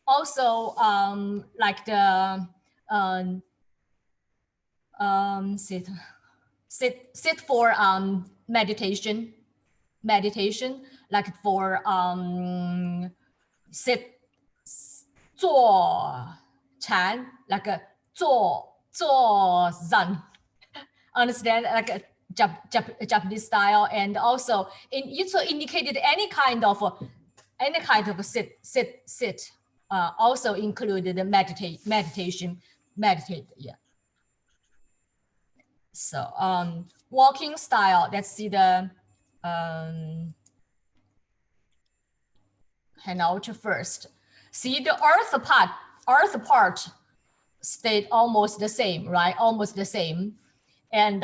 also like the sit for meditation, like for sit 坐禅 like a 坐 Zen. Understand, like a Japanese style, and also it indicated any kind of sit. Also included the meditation. Yeah. So walking style. Let's see the handout first. See the earth part stayed almost the same, right? Almost the same. And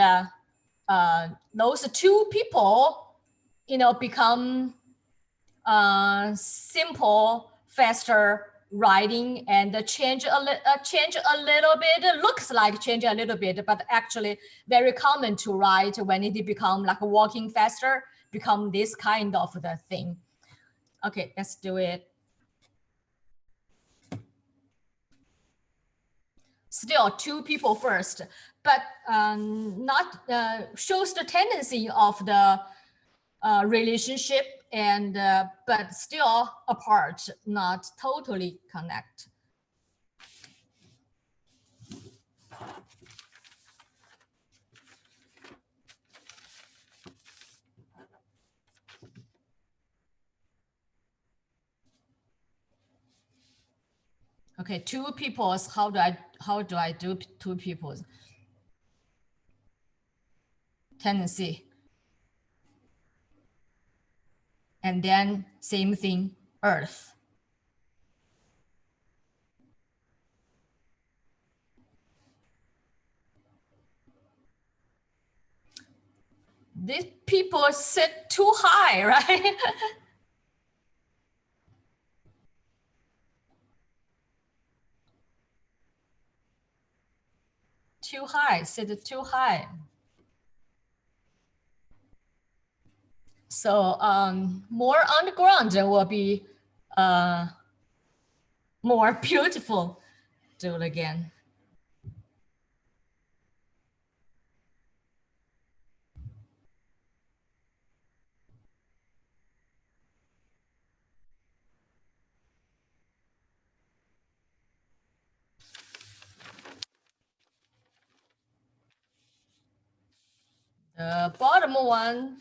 those two people, become simple, faster writing, and change a little bit. It looks like change a little bit, but actually very common to write when it become like walking faster, become this kind of the thing. Okay, let's do it. Still two people first, but not shows the tendency of the relationship, and but still apart, not totally connect. Okay, two peoples. How do I do two peoples? Tendency. And then same thing, earth. These people sit too high, right? Too high, sit too high. So more on the ground will be more beautiful. Do it again. The bottom one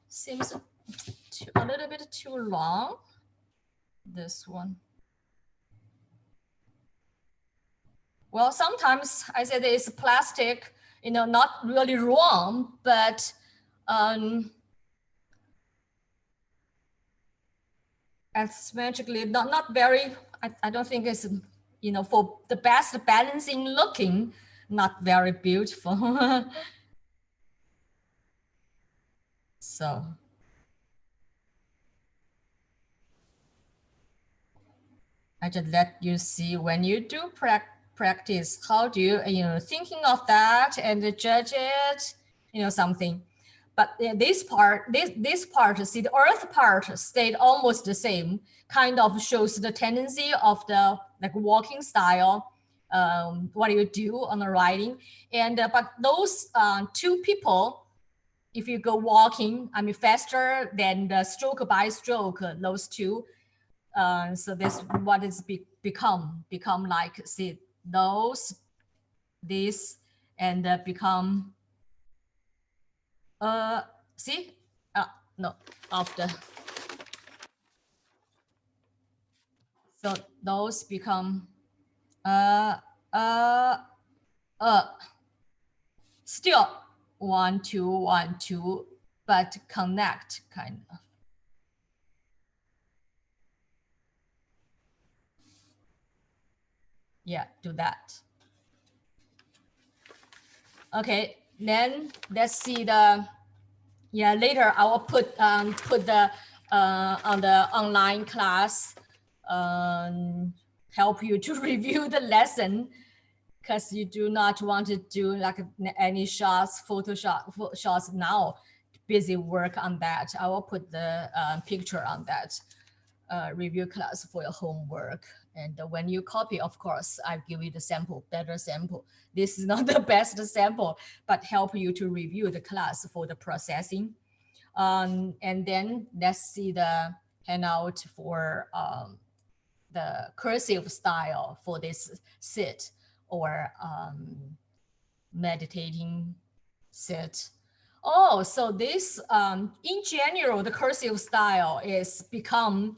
seems a little bit too long. This one. Well, sometimes I said it's plastic, not really wrong, but asymmetrically not very, I don't think it's, for the best balancing looking, not very beautiful. So I just let you see when you do practice, how do you, thinking of that and judge it, something. But this part, see the earth part stayed almost the same, kind of shows the tendency of the like walking style, what you do on the writing. And but those two people, if you go walking, I mean faster than the stroke by stroke, those two. So this what is become like, see this, and become see no, after, so those become still 1 2 1 2, but connect kind of. Yeah, do that. Okay, then let's see the, later I will put the on the online class, help you to review the lesson, because you do not want to do like any shots, Photoshop shots now. Busy work on that. I will put the picture on that. review class for your homework. And when you copy, of course, I give you the sample, better sample. This is not the best sample, but help you to review the class for the processing. And then let's see the handout for the cursive style for this sit or meditating sit. Oh, so this, in general, the cursive style is become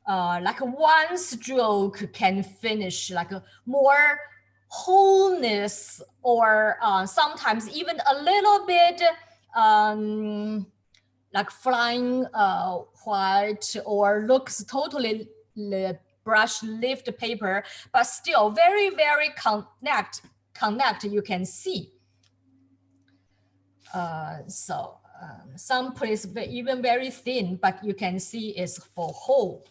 like one stroke can finish like a more wholeness, or sometimes even a little bit like flying white, or looks totally brush lift paper, but still very, very connect you can see. Some place even very thin, but you can see is for whole.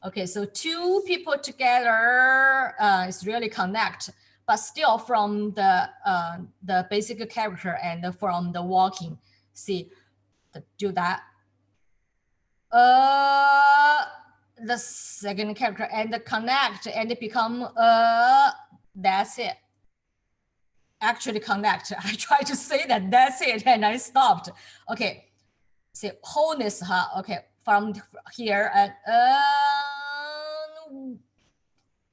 Okay, so two people together is really connect, but still from the basic character and from the walking. See, do that. The second character and connect and become that's it. Actually connect. I tried to say that's it and I stopped. Okay, see wholeness, huh? Okay, from here and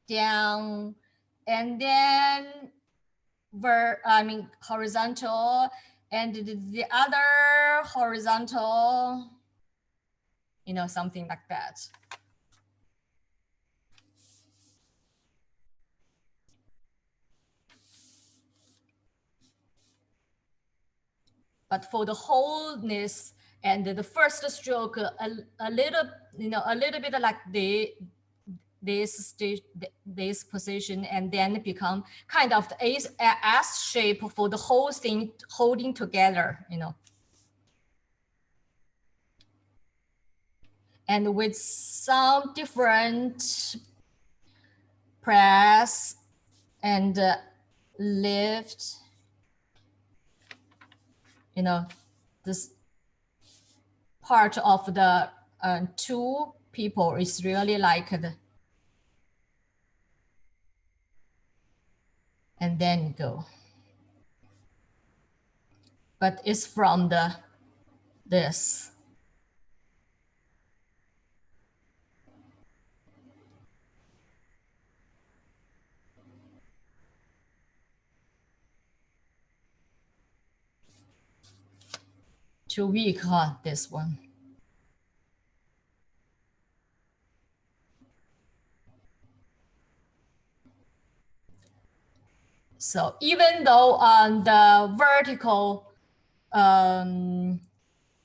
down, and then horizontal, and the other horizontal, you know, something like that. But for the wholeness and the first stroke, a little, you know, a little bit like this stage, this position, and then become kind of the S shape for the whole thing holding together, you know. And with some different press and lift, you know, this part of the two people is really like the, and then go. But it's from the this. Too weak, huh? This one. So even though the vertical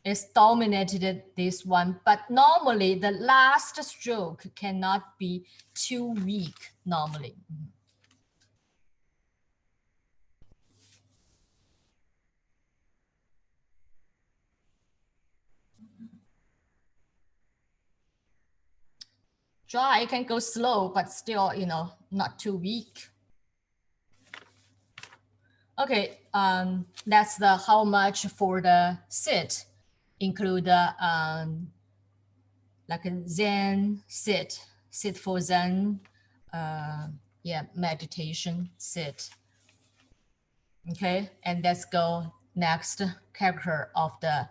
is dominated this one, but normally the last stroke cannot be too weak normally. Dry can go slow, but still, you know, not too weak. Okay, that's the how much for the sit, include like a Zen sit for Zen, yeah, meditation sit. Okay, and let's go next character of the,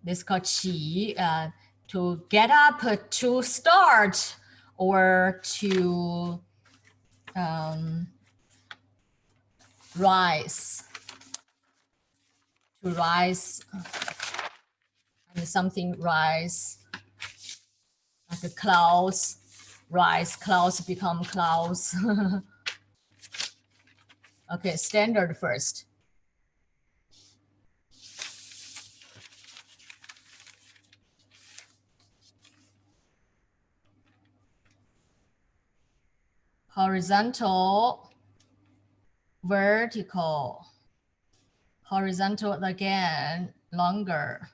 this called Qi, to get up, to start, or to rise, and something rise, like the clouds, rise, clouds become clouds. Okay, standard first. Horizontal, vertical, horizontal again, longer,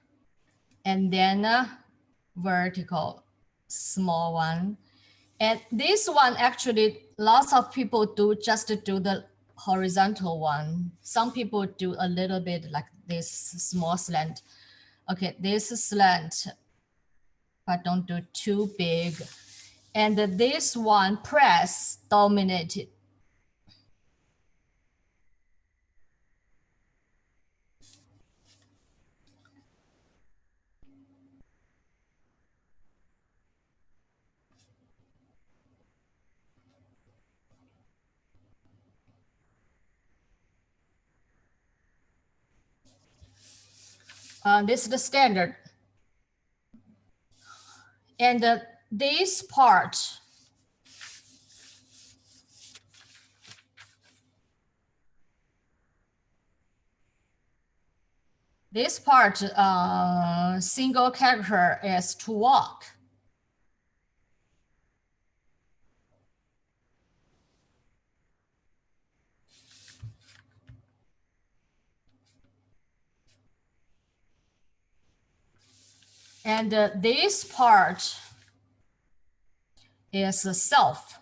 and then vertical, small one. And this one actually, lots of people do just do the horizontal one. Some people do a little bit like this small slant. Okay, this slant, but don't do too big. And this one, press dominated. This is the standard. And this part, single character is to walk. And this part is self.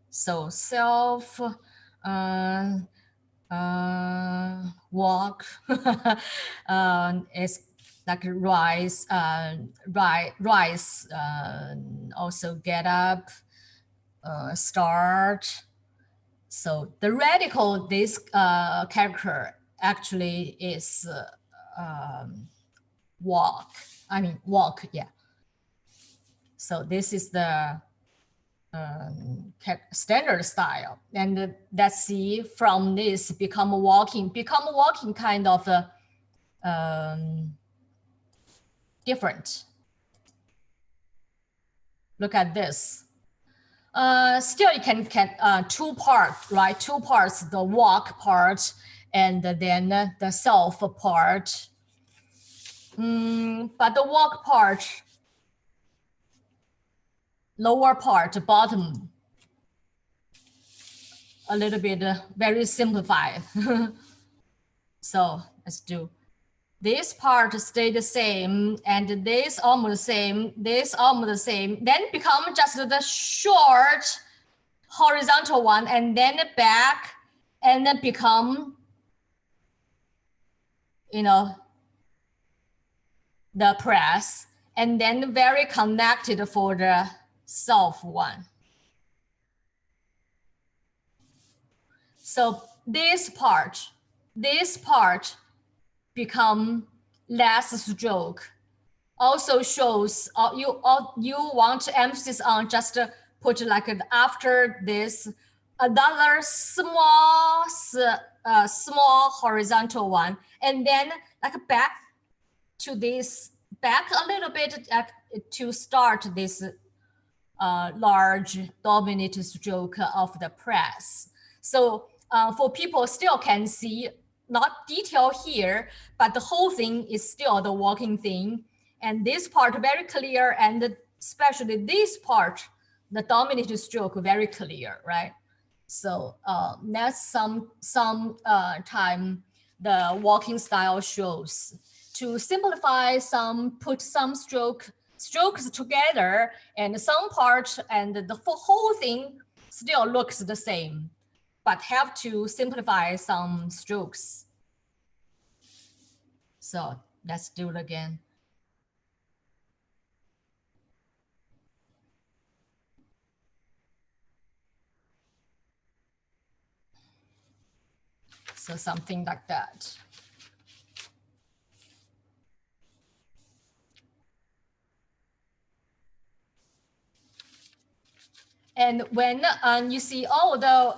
So self, walk is like rise, rise, also get up, start. So the radical, this character actually is walk. I mean walk, yeah. So this is the standard style, and let's see from this become walking kind of different. Look at this. Still you can two parts, right? Two parts, the walk part and then the self part. But the walk part, lower part, bottom, a little bit very simplified. So let's do this part stay the same, and this almost the same, this almost the same, then become just the short horizontal one, and then back, and then become, you know, the press, and then very connected for the self one. So this part become less stroke. Also shows you want to emphasis on just put like after this another small horizontal one, and then like back to this, back a little bit to start this large dominated stroke of the press. So for people still can see, not detail here, but the whole thing is still the walking thing. And this part very clear, and especially this part, the dominated stroke very clear, right? So that's some time the walking style shows. To simplify some, put some strokes together and some part, and the whole thing still looks the same, but have to simplify some strokes. So let's do it again. So something like that. And when you see, oh, the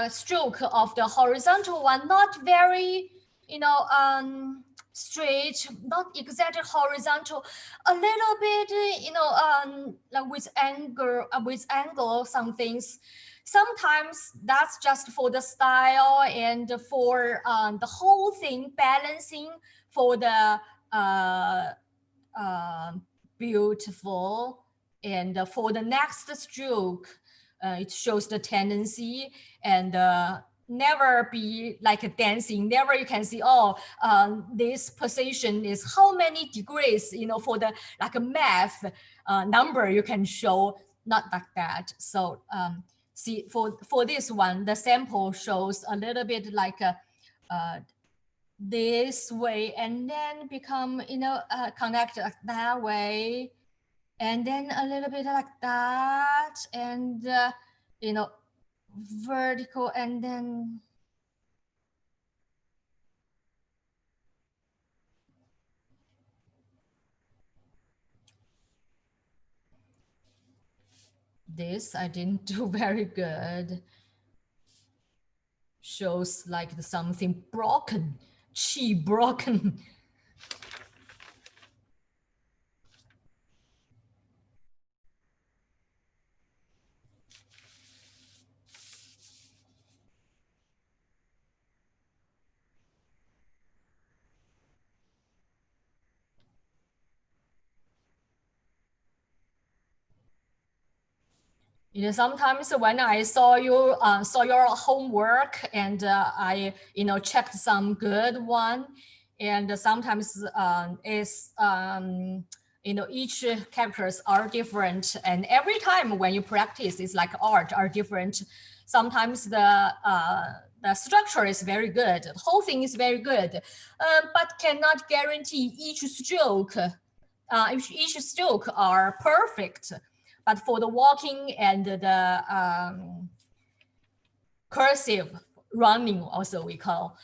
stroke of the horizontal one not very, you know, straight, not exactly horizontal, a little bit, you know, like with angle, some things. Sometimes that's just for the style and for the whole thing balancing for the beautiful. And for the next stroke, it shows the tendency, and never be like dancing. Never you can see, oh, this position is how many degrees, you know, for the like a math number you can show, not like that. So see, for this one, the sample shows a little bit like this way, and then become, you know, connect that way, and then a little bit like that, and you know, vertical, and then this I didn't do very good. Shows like something broken, chi broken. You know, sometimes when I saw you saw your homework, and I, you know, checked some good one, and sometimes is you know, each characters are different, and every time when you practice, it's like art are different. Sometimes the structure is very good, the whole thing is very good, but cannot guarantee each stroke. Each stroke are perfect. But for the walking and the cursive running, also we call,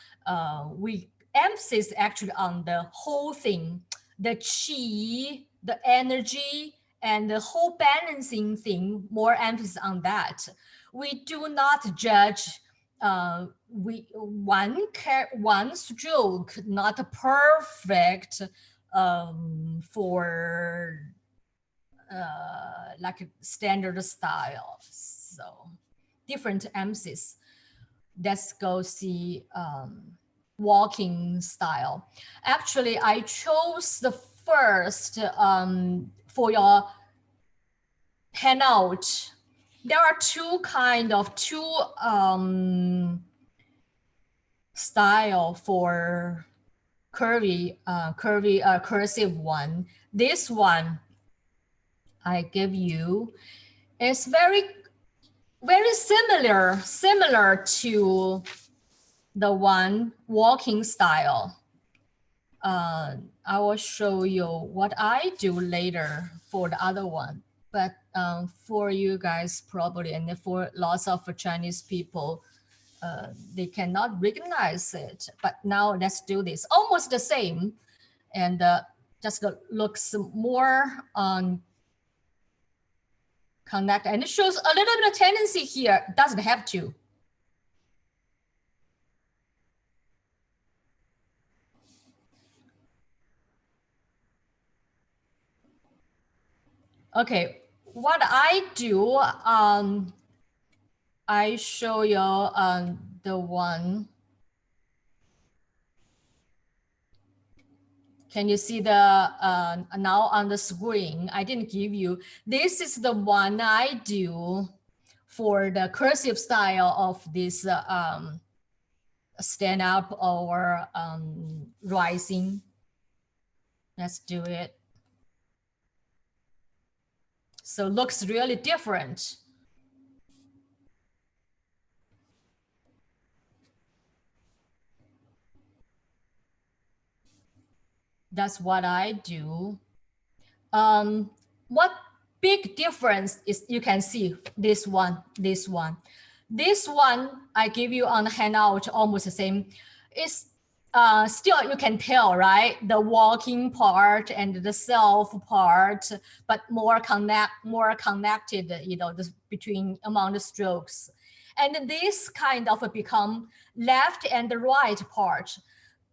we emphasis actually on the whole thing, the chi, the energy, and the whole balancing thing, more emphasis on that. We do not judge one stroke not perfect for like a standard style. So different emphasis. Let's go see walking style. Actually, I chose the first for your handout. There are two style for cursive one. This one I give you is very similar to the one walking style. I will show you what I do later for the other one. But for you guys probably, and for lots of Chinese people, they cannot recognize it. But now let's do this. Almost the same, and just looks more on connect, and it shows a little bit of tendency here. Doesn't have to. Okay, what I do, I show you the one. Can you see the now on the screen? I didn't give you. This is the one I do for the cursive style of this stand up or rising. Let's do it. So looks really different. That's what I do. What big difference is you can see this one. This one I give you on the handout almost the same. It's still you can tell, right? The walking part and the self part, but more connected, you know, between among the strokes. And this kind of become left and the right part.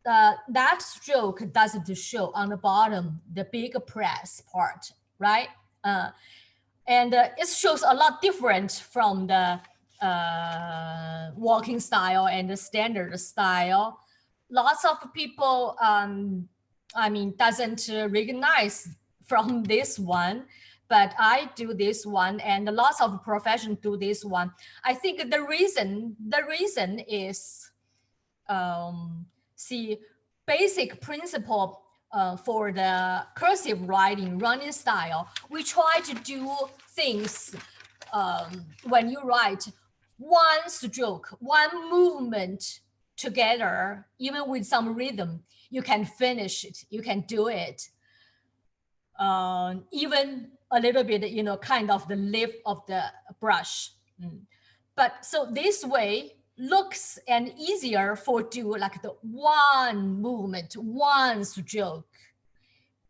That stroke doesn't show on the bottom, the big press part, right? And it shows a lot different from the walking style and the standard style. Lots of people, I mean, doesn't recognize from this one, but I do this one, and lots of professions do this one. I think the reason is, see, basic principle for the cursive writing running style. We try to do things when you write one stroke, one movement together, even with some rhythm, you can finish it, you can do it. Even a little bit, you know, kind of the lift of the brush. But so this way looks and easier for do like the one movement, one stroke.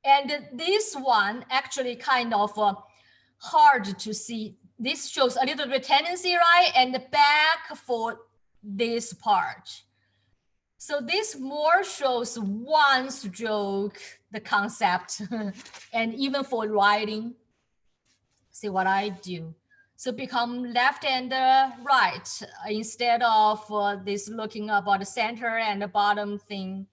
And this one actually kind of hard to see. This shows a little bit tendency, right? And the back for this part. So this more shows one stroke, the concept, and even for writing, see what I do. So become left and right instead of this looking about the center and the bottom thing.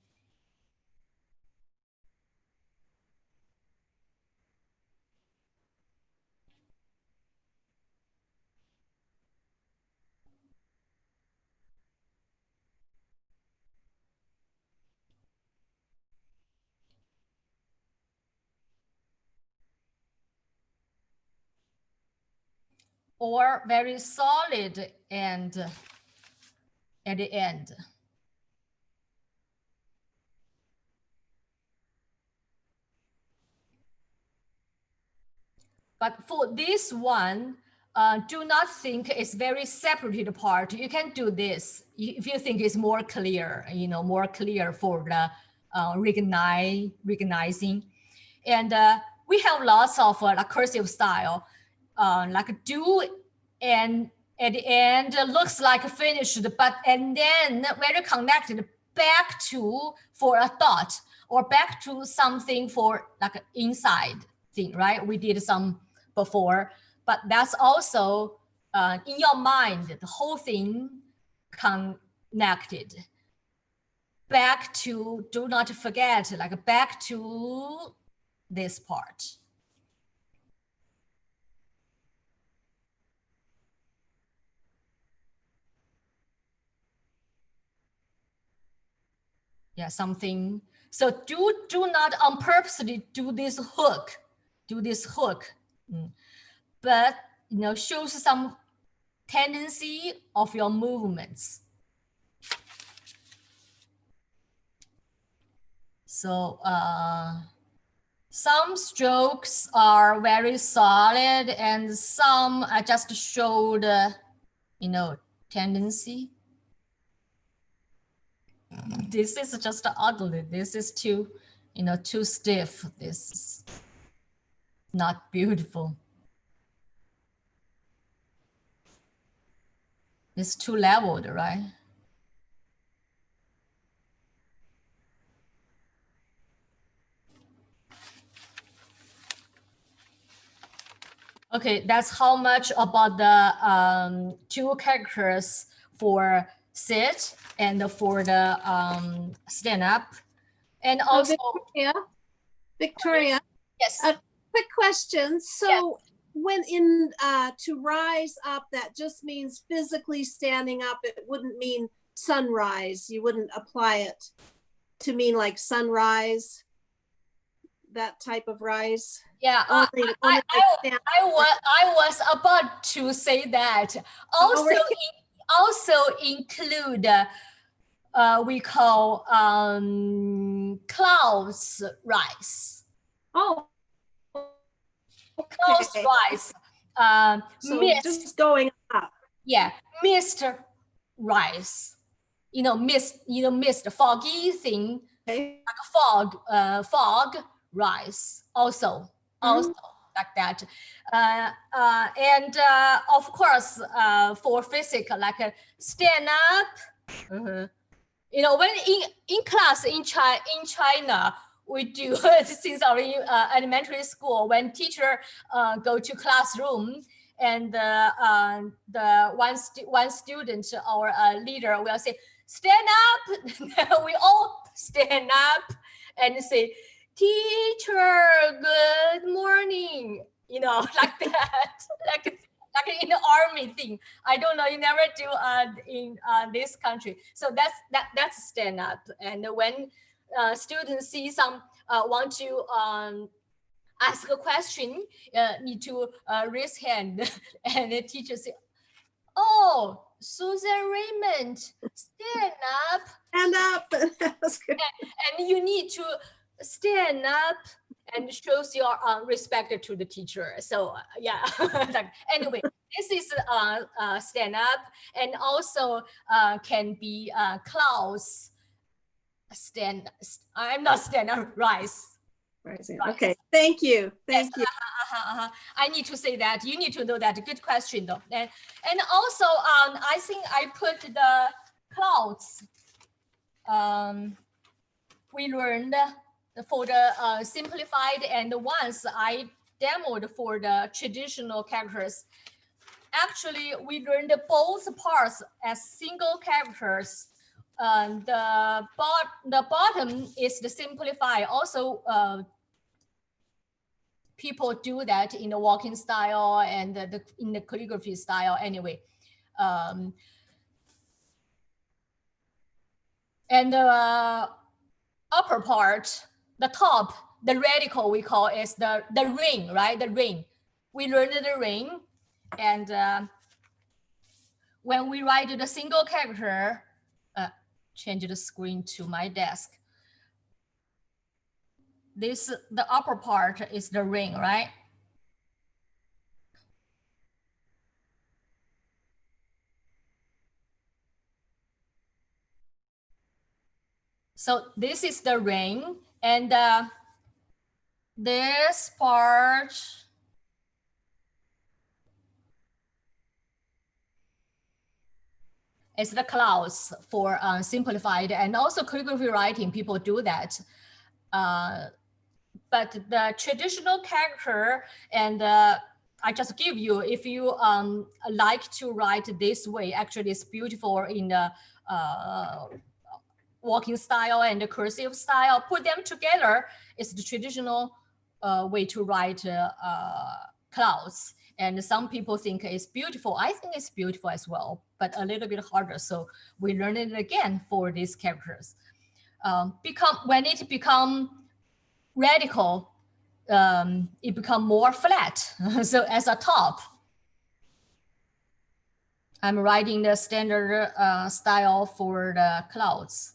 Or very solid and at the end. But for this one, do not think it's very separated part. You can do this if you think it's more clear, you know, more clear for the recognizing. And we have lots of like cursive style, like do and at the end looks like finished, but and then when you connect it back to for a dot or back to something for like inside thing, right? We did some before, but that's also in your mind, the whole thing connected. Back to, do not forget, like back to this part. Yeah, something. So do not on purposely do this hook, but you know, shows some tendency of your movements. So some strokes are very solid and some I just showed, you know, tendency. This is just ugly. This is too, you know, too stiff. This is not beautiful. It's too leveled, right? Okay, that's how much about the two characters for sit and for the stand up. And also, Victoria, yes. A quick question. So yes. When in to rise up, that just means physically standing up. It wouldn't mean sunrise. You wouldn't apply it to mean like sunrise, that type of rise. Yeah, I was about to say that. Also, also include we call clouds rise. Oh, okay. Clouds rise. So mist, just going up. Yeah, mist rise. You know, mist. You know, mist, foggy thing, okay. Like a fog rise. Also like that. And of course, for physics, like stand up. You know, when in class in China, we do since our elementary school, when teacher go to classroom and the one student or leader will say, stand up. We all stand up and say, teacher, good morning. you know, like that, like in the army thing. I don't know, you never do in this country. So that's stand up. And when students see some want to ask a question, need to raise hand, and the teacher say, "Oh, Susan Raymond, stand up." Stand up. That's good. And you need to stand up and shows your respect to the teacher. So yeah, like, anyway, this is stand up, and also can be clouds stand. I'm not stand up, rise. Rising. Okay, thank you. Thank you. I need to say that. You need to know that. Good question though. And also, I think I put the clouds. We learned for the simplified, and once I demoed for the traditional characters. Actually, we learned both parts as single characters. The bottom is the simplify. Also, people do that in the walking style and in the calligraphy style anyway. And the upper part, the top, the radical we call is the ring, right? The ring. We learned the ring, and when we write the single character, change the screen to my desk. This, the upper part is the ring, right? So this is the ring, and this part is the clouds for simplified, and also calligraphy writing, people do that. But the traditional character, and I just give you, if you like to write this way, actually it's beautiful in the walking style and the cursive style. Put them together, it's the traditional way to write clouds. And some people think it's beautiful. I think it's beautiful as well, but a little bit harder. So we learn it again for these characters. When it become radical, it become more flat. So as a top, I'm writing the standard style for the clouds.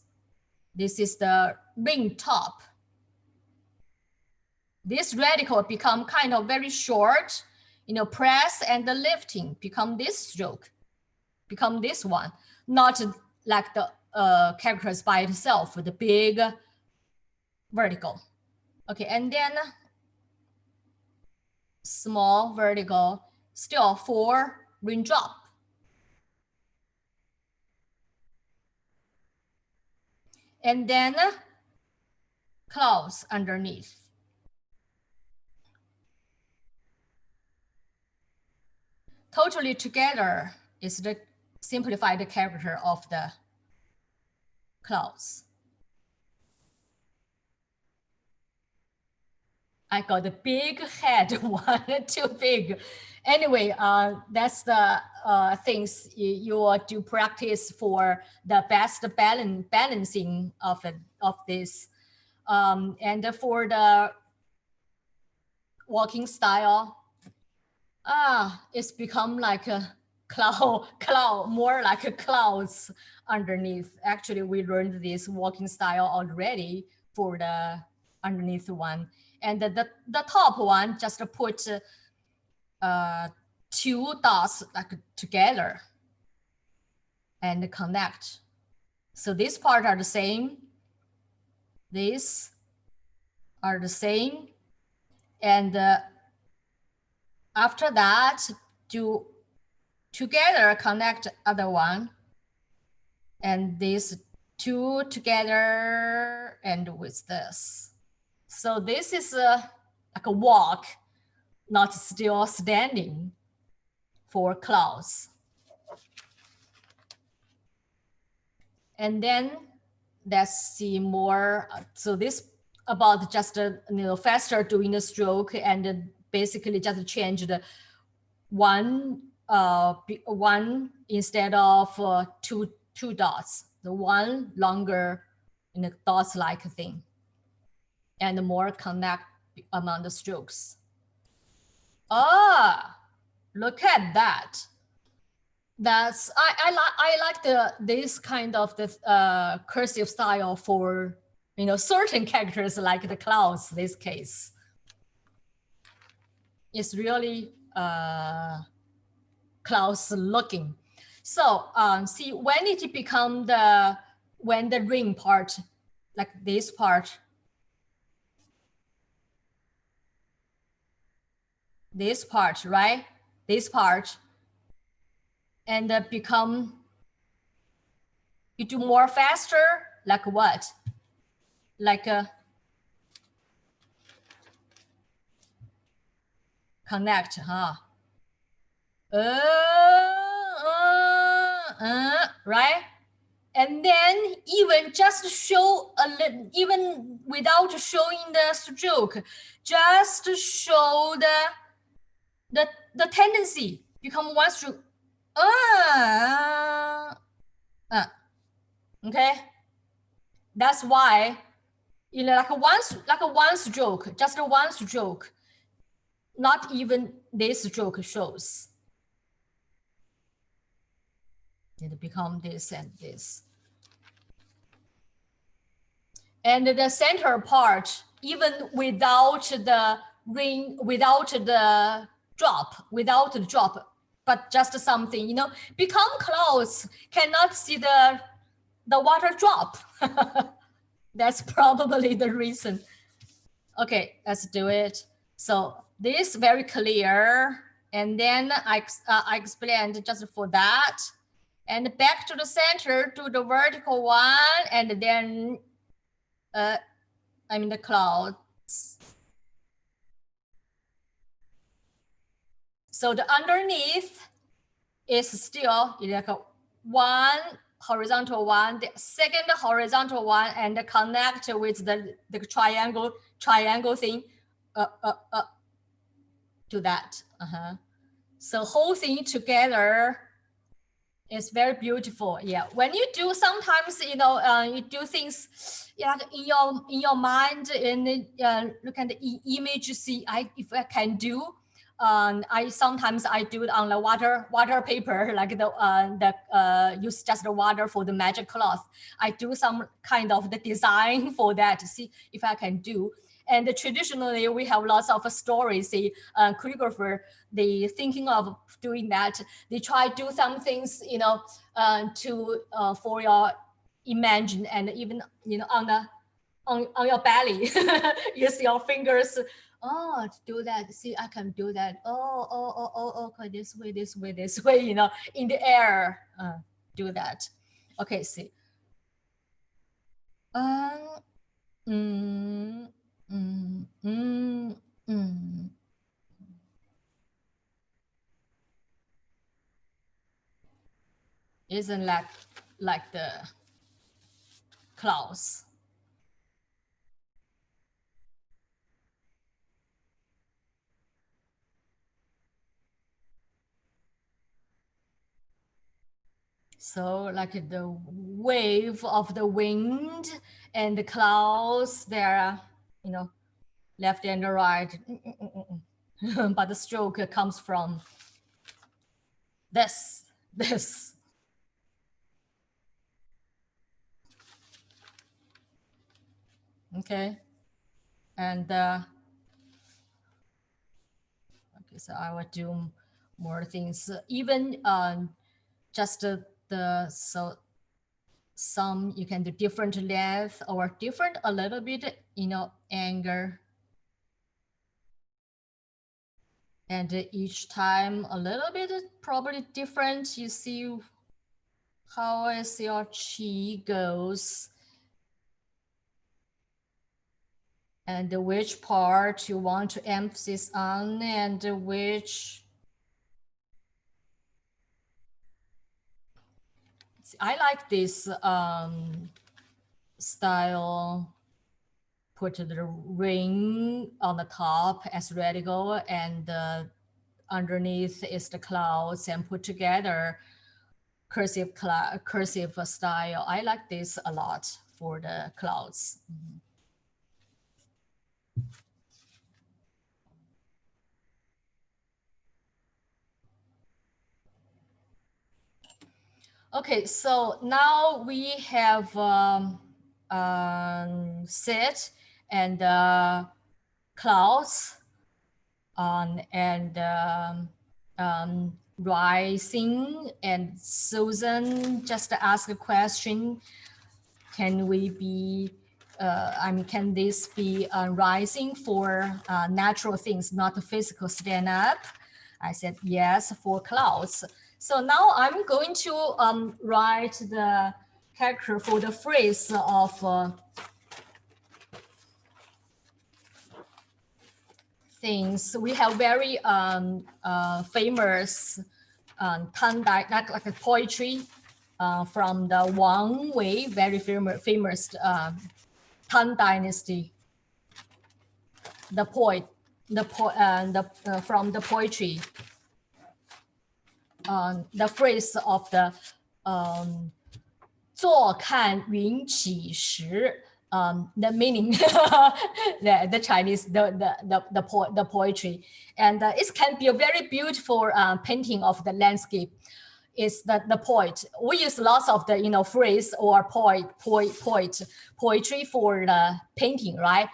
This is the ring top. This radical become kind of very short, you know, press and the lifting become this stroke, become this one, not like the characters by itself with the big vertical. Okay, and then small vertical, still 4 raindrop. And then clouds underneath. Totally together is the simplified character of the clouds. I got the big head one, too big. Anyway, that's the things you do practice for the best balancing of this. And for the walking style, it's become like a cloud, more like a clouds underneath. Actually, we learned this walking style already for the underneath one. And the top one just put 2 dots like together and connect. So this part are the same. These are the same. And after that, do together connect other one. And these 2 together and with this. So this is like a walk, not still standing for clouds. And then let's see more. So this about just faster doing the stroke and basically just change the one instead of two dots, the one longer in a dots like thing, and more connect among the strokes. Ah, look at that. That's I like this kind of the cursive style for certain characters like the clouds. This case, it's really clouds looking. So see when it become when the ring part, like this part, right? This part, and become, you do more faster, like what? Like connect, huh? Right? And then even just show a little, even without showing the stroke, just show the tendency, become one stroke. Okay, that's why like a one stroke, just a one stroke, not even this stroke shows. It become this and this. And the center part, even without the ring, without the drop, but just something, become close, cannot see the water drop. That's probably the reason. Okay, let's do it. So this very clear. And then I explained just for that. And back to the center, to the vertical one, and then the clouds. So the underneath is still like a one horizontal one, the second horizontal one, and connect with the triangle thing to that. So whole thing together is very beautiful. Yeah, when you do, sometimes you do things in your mind, and look at the image, see if I can do. I sometimes do it on the water paper, like use just the water for the magic cloth. I do some kind of the design for that to see if I can do. And traditionally, we have lots of stories. The calligrapher, they thinking of doing that. They try to do some things, to for your imagine, and even on your belly, use your fingers. Oh, to do that. See, I can do that. Okay, this way, in the air. Do that. Okay, see. Isn't like the clouds. So like the wave of the wind and the clouds, they're, left and right. But the stroke comes from this. Okay. And okay, so I will do more things, even just so some you can do different length or different a little bit, angle. And each time a little bit probably different. You see how is your chi goes, and which part you want to emphasize on, and which I like this style put the ring on the top as radical, and underneath is the clouds, and put together cursive style. I like this a lot for the clouds. Okay, so now we have set and clouds and rising, and Susan just asked a question: can we be can this be rising for natural things, not physical stand up? I said yes, for clouds. So now I'm going to write the character for the phrase of things. We have very famous like a poetry from the Wang Wei, very famous Tang Dynasty. The poet, from the poetry, the phrase of the 坐看云起时. The meaning, the Chinese, the poetry, and it can be a very beautiful painting of the landscape. Is that the poet? We use lots of the phrase or poetry for the painting, right?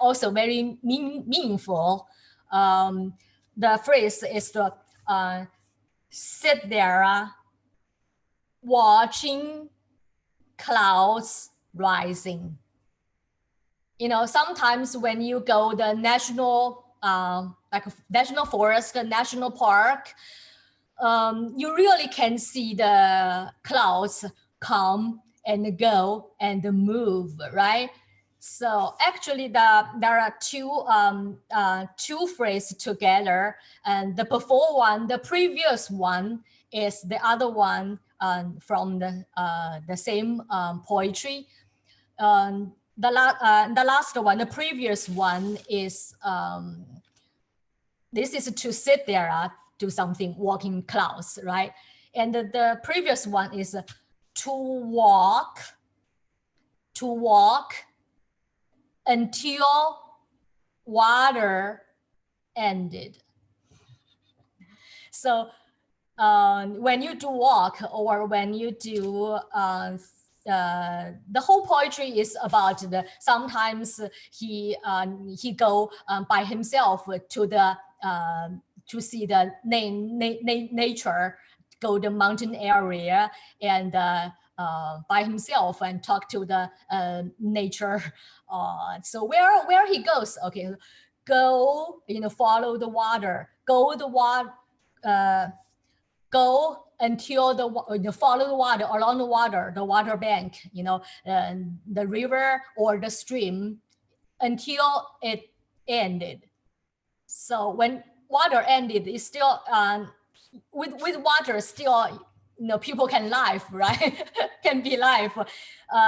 Also very meaningful. The phrase is to sit there watching clouds rising. Sometimes when you go the national, like national forest, the national park, you really can see the clouds come and go and move, right? So actually there are two phrases together, and the before one, the previous one, is the other one from the same poetry. The last one, the previous one, is this is to sit there, do something, walking clouds, right? And the previous one is to walk until water ended. So when you do walk, or when you do the whole poetry is about sometimes he go by himself to the to see the nature, go the mountain area, and by himself, and talk to the nature. So where he goes, okay, go, follow the water, go until follow the water, along the water bank, the river or the stream, until it ended. So when water ended, it's still with water still, people can live, right? Can be live.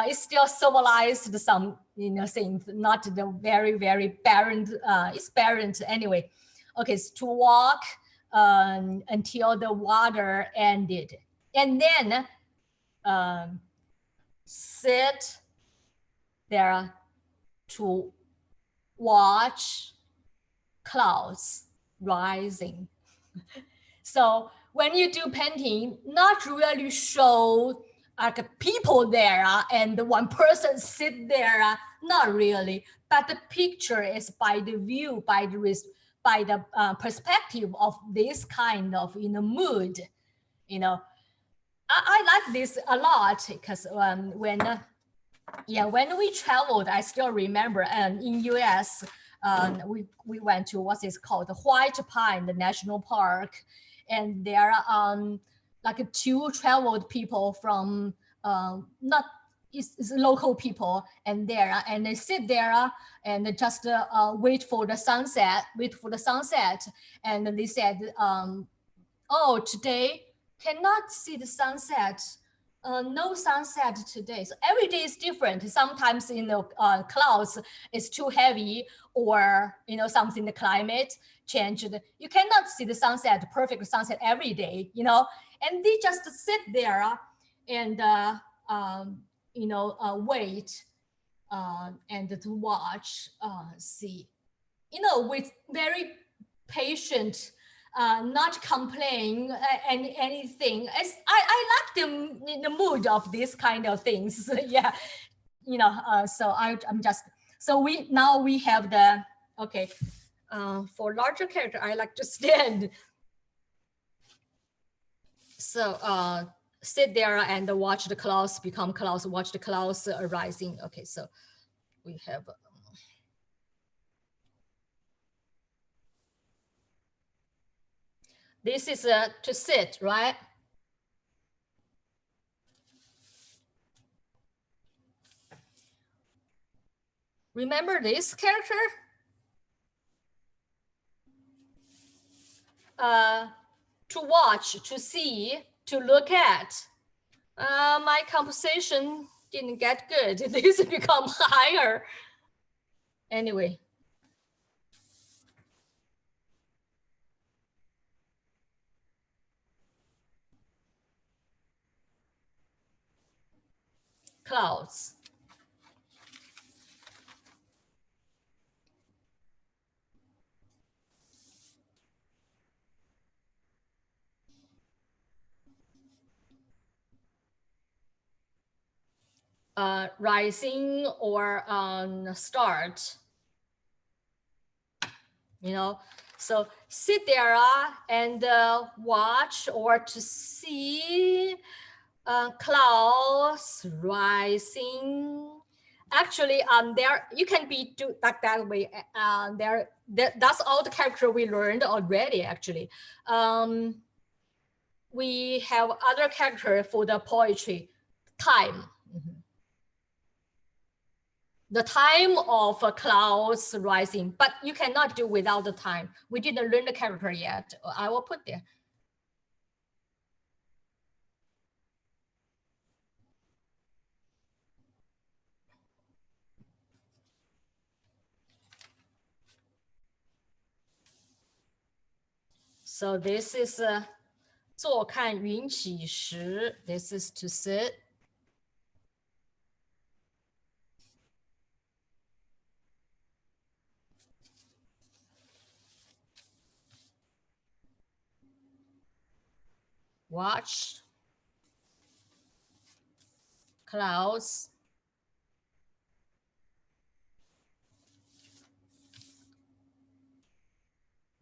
It still civilized some things, not the very barren. It's barren anyway. Okay, so to walk until the water ended, and then sit there to watch clouds rising. So when you do painting, not really show like people there and one person sit there, not really, but the picture is by the view, by the perspective of this kind of mood. I like this a lot, because when we traveled, I still remember, and in US, we went to what is called the White Pine, the national park, and there are like two traveled people from not it's local people, and they sit there and just wait for the sunset, and they said, oh, today cannot see the sunset. No sunset today. So every day is different. Sometimes, clouds is too heavy, or, something, the climate changed. You cannot see the sunset, perfect sunset every day, and they just sit there and, wait and to watch, see, with very patient, not complain and anything. I like the mood of this kind of things. Yeah, so I'm just, so we have the, okay, for larger character, I like to stand. So sit there and watch the clouds become clouds, watch the clouds arising. Okay, so we have, this is to sit, right? Remember this character? To watch, to see, to look at. My composition didn't get good. This become higher. Anyway. Clouds. Rising or start. So sit there and watch or to see clouds rising. Actually, there you can be do like that way. That's all the character we learned already. Actually, we have other character for the poetry. Time. The time of clouds rising, but you cannot do without the time. We didn't learn the character yet. I will put there. So this is 坐看云起时. This is to sit. Watch clouds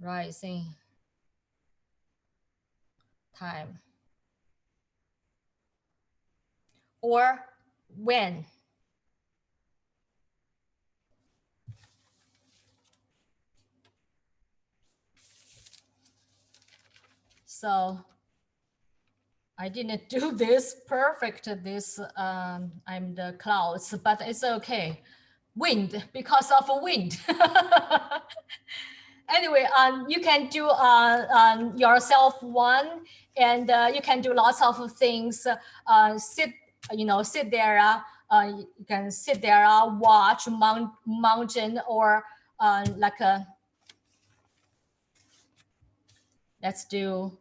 rising. Time. Or when. So I didn't do this perfect, this I'm the clouds, but it's okay. Wind, because of wind. Anyway, you can do yourself one, and you can do lots of things. Sit there. You can sit there, watch mountain, or like a. Let's do.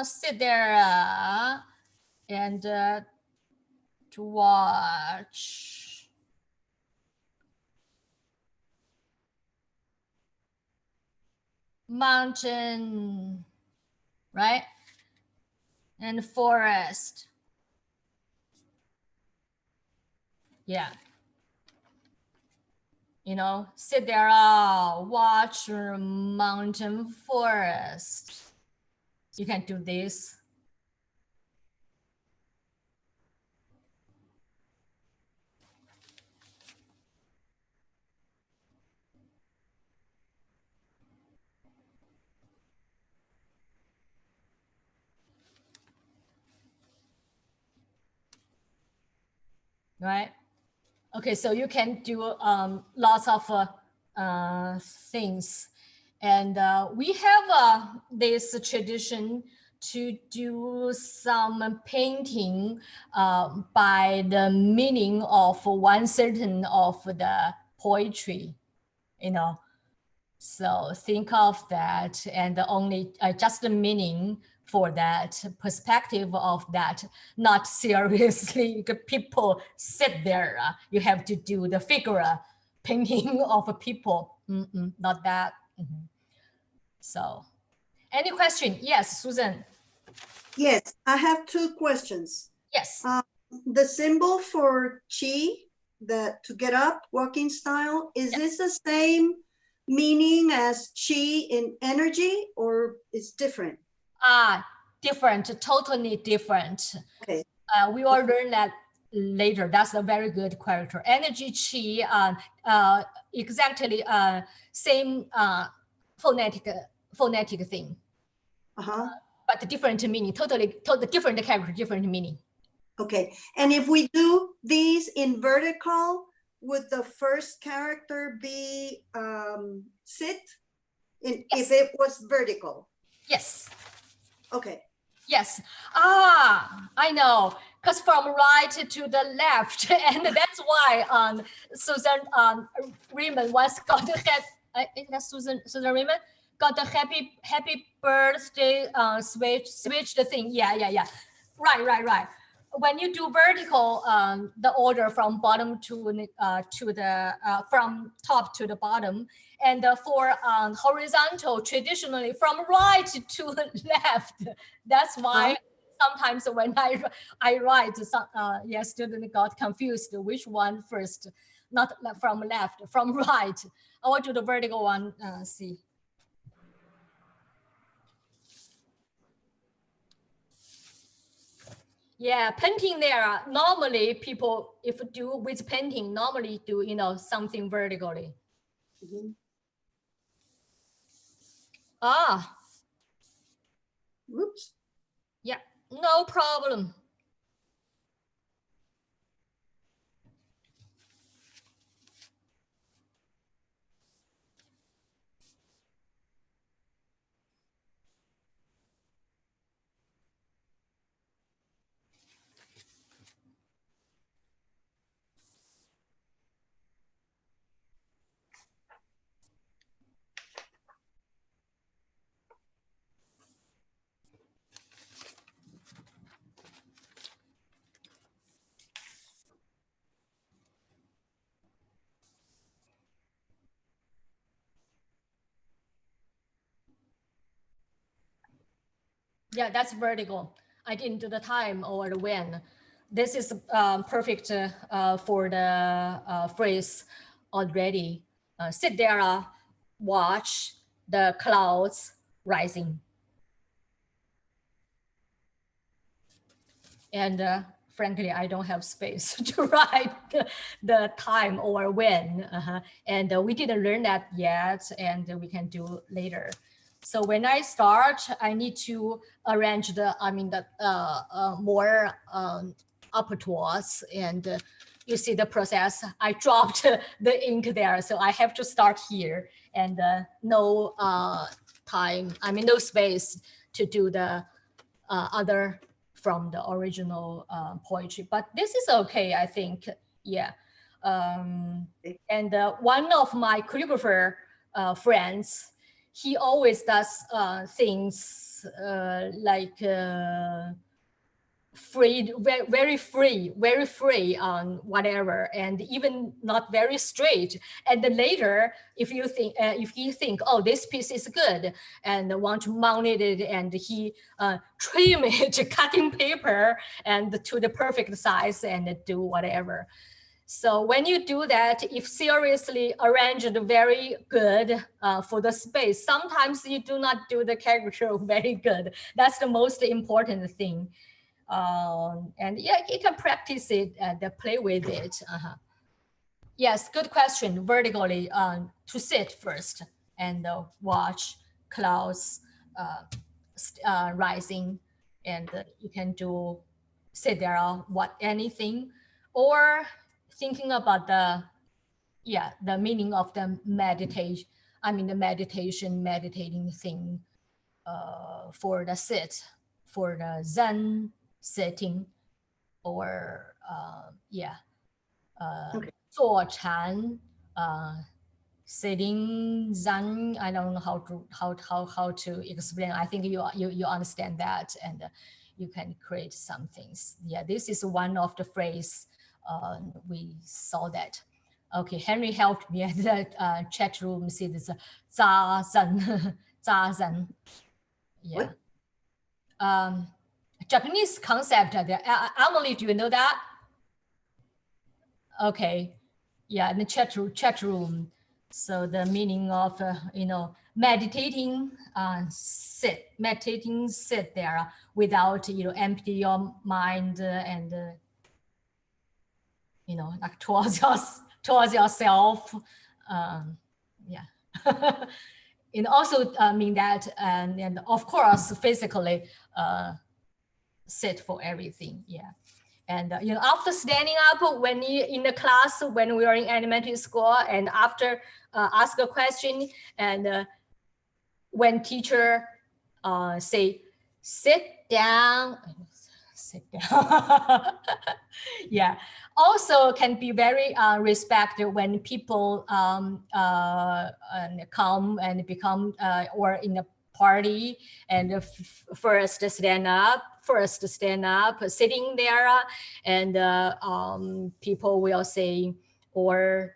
Sit there and to watch mountain, right? And forest. Yeah. Sit there, watch mountain, forest. You can do this. Right? Okay, so you can do lots of things. And we have this tradition to do some painting by the meaning of one certain of the poetry, you know. So think of that and only just the meaning for that perspective of that, not seriously people sit there. You have to do the figure painting of people. Not that. So any question? Yes, Susan. Yes, I have two questions. Yes. The symbol for chi, the to get up, walking style, is this the same meaning as chi in energy or is different? Different, totally different. Okay. We will learn that later. That's a very good character. Energy chi, exactly same phonetic thing. But different meaning, totally different character, different meaning. Okay, and if we do these in vertical, would the first character be sit? Yes. If it was vertical? Yes. Okay. Yes. I know. Because from right to the left, and that's why Susan Raymond once got the that's Susan Raymond got the happy birthday switch the thing. Yeah. Right. When you do vertical, the order from bottom to the from top to the bottom, and for horizontal, traditionally from right to left. That's why sometimes when I write, student got confused which one first, not from left, from right. I will do the vertical one. See. Yeah, painting there, normally people, if do with painting, normally do, something vertically. Oops. Yeah, no problem. Yeah, that's vertical. I didn't do the time or the when. This is perfect for the phrase already. Sit there, watch the clouds rising. And frankly, I don't have space to write the time or when. And we didn't learn that yet, and we can do later. So when I start, I need to arrange the more upwards, and you see the process. I dropped the ink there, so I have to start here, and no time, no space to do the other from the original poetry, but this is okay, I think. Yeah. And one of my calligrapher friends, he always does things like free, very free on whatever, and even not very straight. And then later, if you think, oh, this piece is good, and want to mount it, and he trim it, cutting paper, and to the perfect size, and do whatever. So when you do that, if seriously arranged very good for the space, sometimes you do not do the caricature very good. That's the most important thing. And yeah, you can practice it and play with it. Yes, good question. Vertically, to sit first and watch clouds rising, and you can do sit there anything, or thinking about the meaning of the meditation. The meditating thing for the sit. for the Zen sitting, or Okay. 坐禅, sitting Zen. I don't know how to explain. I think you understand that, and you can create some things. Yeah, this is one of the phrase we saw that. Okay, Henry helped me at the chat room. See this 扎Zen, 扎Zen. Yeah. What? Japanese concept. Emily, do you know that? Okay. Yeah, in the chat room. So the meaning of meditating, sit there without empty your mind and like towards yourself. Yeah. It also mean that and of course physically sit for everything. Yeah. And after standing up when you in the class, when we were in elementary school, and after ask a question, and when teacher say sit down, yeah, also can be very respected when people come and become or in a party, and first stand up, sitting there, and people will say, or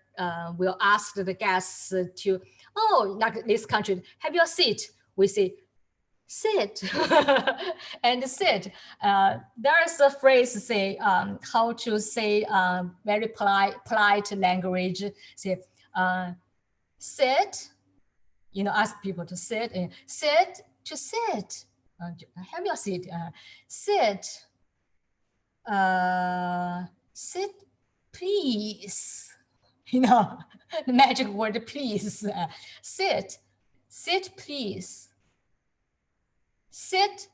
will ask the guests to, oh, like this country, have your seat. We say, sit and sit. There's a phrase say how to say very polite language. Say sit. Ask people to sit and sit to sit. Have your seat. Sit. Sit, please. The magic word, please. Sit, please. Sit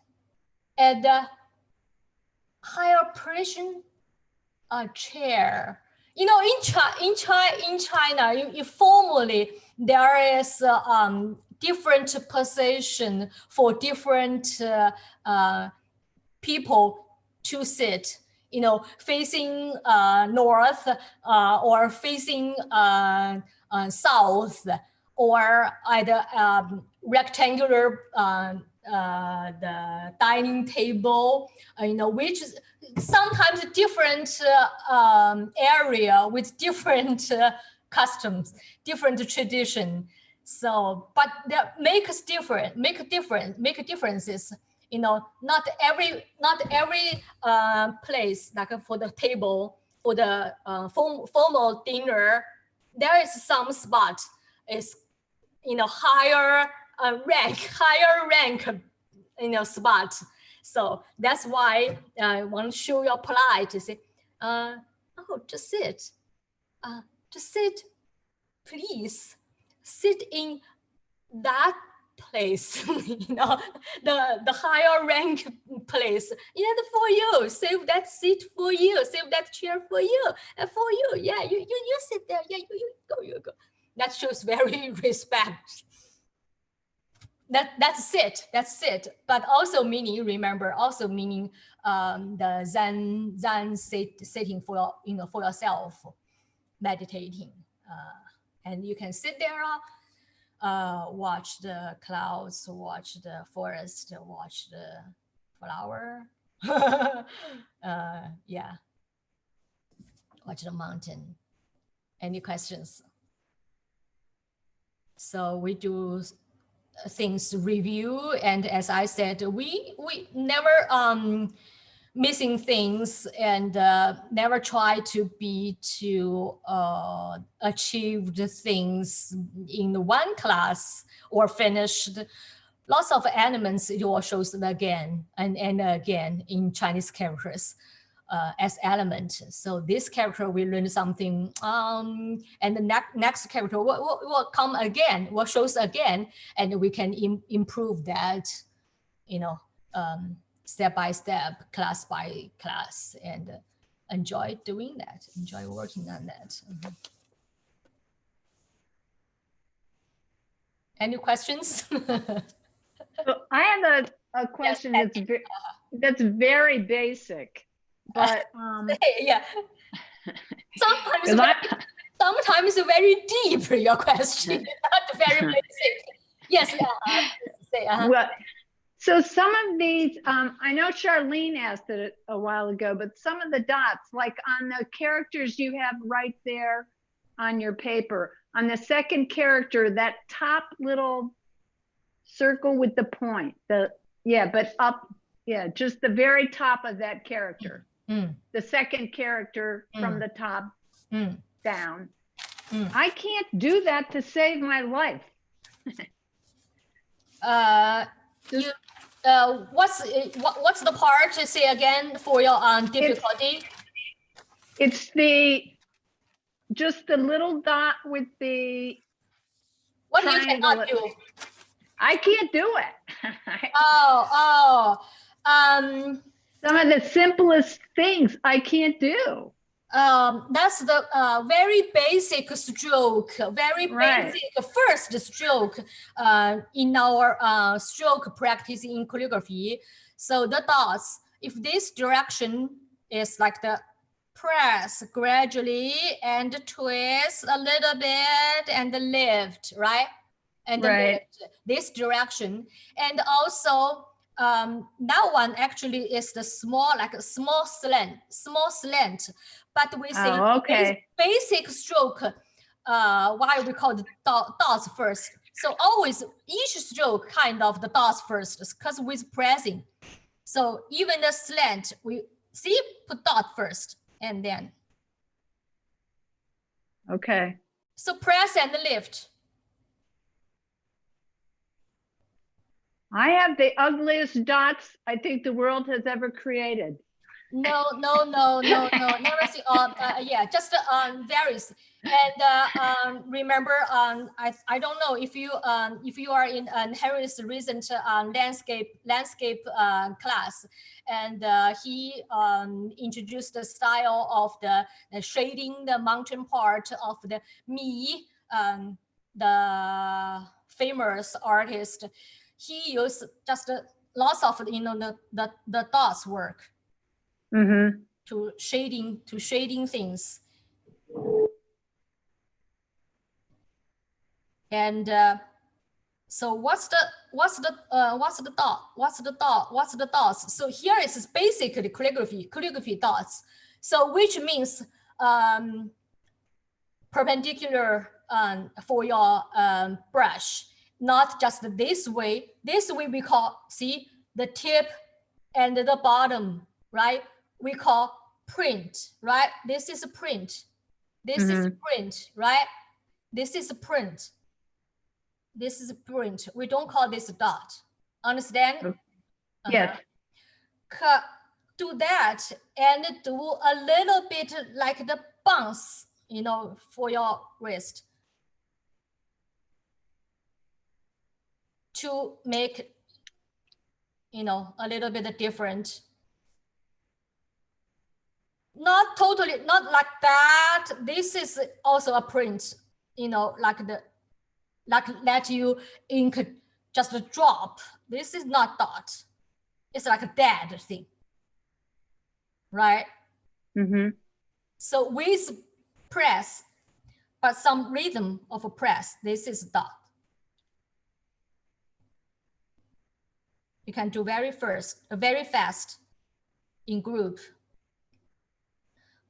at the higher position chair. In China, you formally there is different position for different people to sit. Facing north or facing south, or either rectangular the dining table, which is sometimes different area with different customs, different tradition. So, but that make differences. Not every place, like for the table, for the formal dinner, there is some spot is higher rank spot. So that's why I want to show you polite to say, oh, just sit, please, sit in that place, the higher rank place. For you, save that seat for you, save that chair for you, Yeah, you sit there. Yeah, you go. That shows very respect. That's it. But also meaning, remember, the Zen sitting for for yourself, meditating, and you can sit there, watch the clouds, watch the forest, watch the flower, yeah, watch the mountain. Any questions? So we do things review, and as I said, we never missing things, and never try to achieve the things in one class or finished. Lots of elements it will show them again and again in Chinese characters. As element. So this character will learn something, and the next character will come again, will shows again, and we can improve that, step by step, class by class, and enjoy doing that, enjoy working on that. Any questions? So I have a question Yes, that's very basic, but yeah. Sometimes, 'cause sometimes very deep. Your question, not very basic. Yes. Say. well, so some of these, I know Charlene asked it a while ago, but some of the dots, like on the characters you have right there on your paper, on the second character, that top little circle with the point, just the very top of that character, the second character from the top down. I can't do that to save my life. What's the part to say again for your difficulty? It's just the little dot with the What triangle. you cannot do? I can't do it. Some of the simplest things I can't do. That's the very basic stroke, very basic first stroke in our stroke practice in calligraphy. So the dots, if this direction is like the press gradually and twist a little bit and lift, right? And lift this direction. And also that one actually is the small, like a small slant. But we say basic stroke, why we call the dots first. So always each stroke kind of the dots first, because with pressing. So even the slant, we see put dot first and then. Okay. So press and lift. I have the ugliest dots I think the world has ever created. No, never see. Yeah, just varies. And remember, I don't know if you are in Harry's recent landscape class, and he introduced the style of the shading the mountain part of the the famous artist. He used just lots of the dots work. To shading things, and so what's the dots? So here is basically calligraphy dots. So which means perpendicular for your brush, not just this way. This way we call, see, the tip and the bottom, right? We call print, right? This is a print. This is a print, right? This is a print. This is a print. We don't call this a dot. Understand? Yes. Do that and do a little bit like the bounce, for your wrist to make, a little bit different. Not totally, not like that. This is also a print, like let you ink just a drop. This is not dot. It's like a dead thing, right? So with press, but some rhythm of a press, this is dot. You can do very fast in group.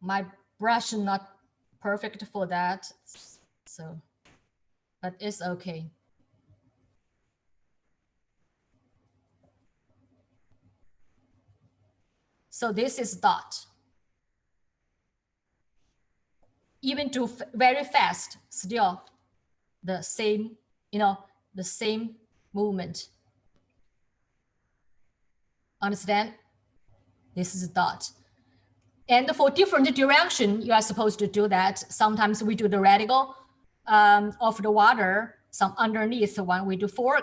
My brush is not perfect for that, so, but it's okay. So this is dot. Even do very fast, still the same, the same movement. Understand? This is a dot. And for different direction, you are supposed to do that. Sometimes we do the radical of the water. Some underneath one, we do four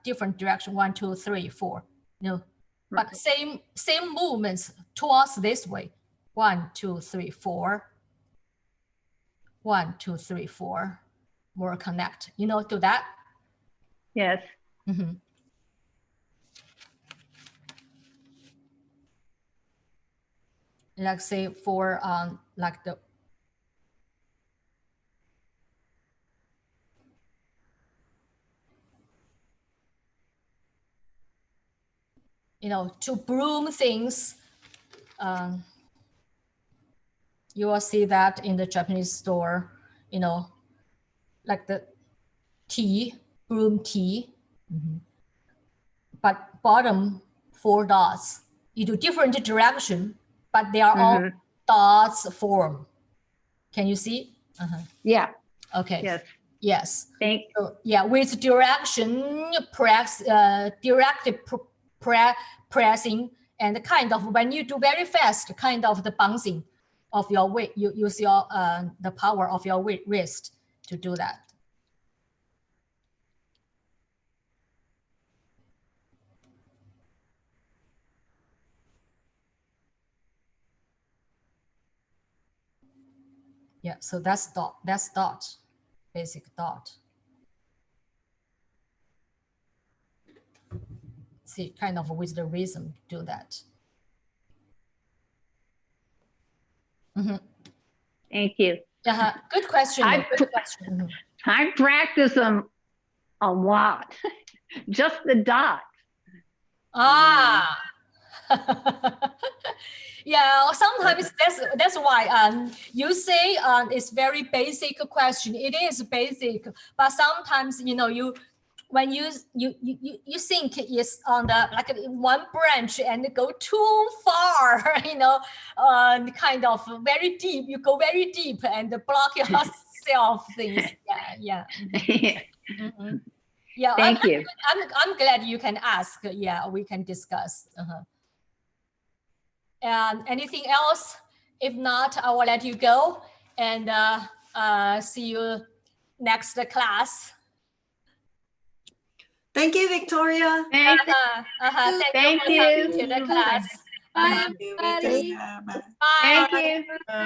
different direction. 1, 2, 3, 4. But same movements towards this way. 1, 2, 3, 4. 1, 2, 3, 4. More connect. Do that. Yes. like say for like the to broom things. You will see that in the Japanese store, like the T, broom T, but bottom 4 dots. You do different direction, but they are all dots form. Can you see? Yeah. Okay. Yes. Yes. Thank. So, yeah, with direction, pressing, and kind of when you do very fast, kind of the bouncing of your weight, you use your the power of your wrist to do that. Yeah, so that's dot. That's dot, basic dot. See, kind of with the rhythm, do that. Thank you. Good question. Good question. I practice them a lot. Just the dots. Ah. Yeah, sometimes that's why you say it's very basic question. It is basic, but sometimes you when you think it's on the like one branch and go too far, kind of very deep. You go very deep and block yourself things. Yeah. Yeah. Thank you. I'm glad you can ask. Yeah, we can discuss. And anything else? If not, I will let you go and see you next class. Thank you, Victoria. Thank you. Thank you for coming to the class. Bye, Thank you, everybody. Victoria. Bye. Bye. Thank you.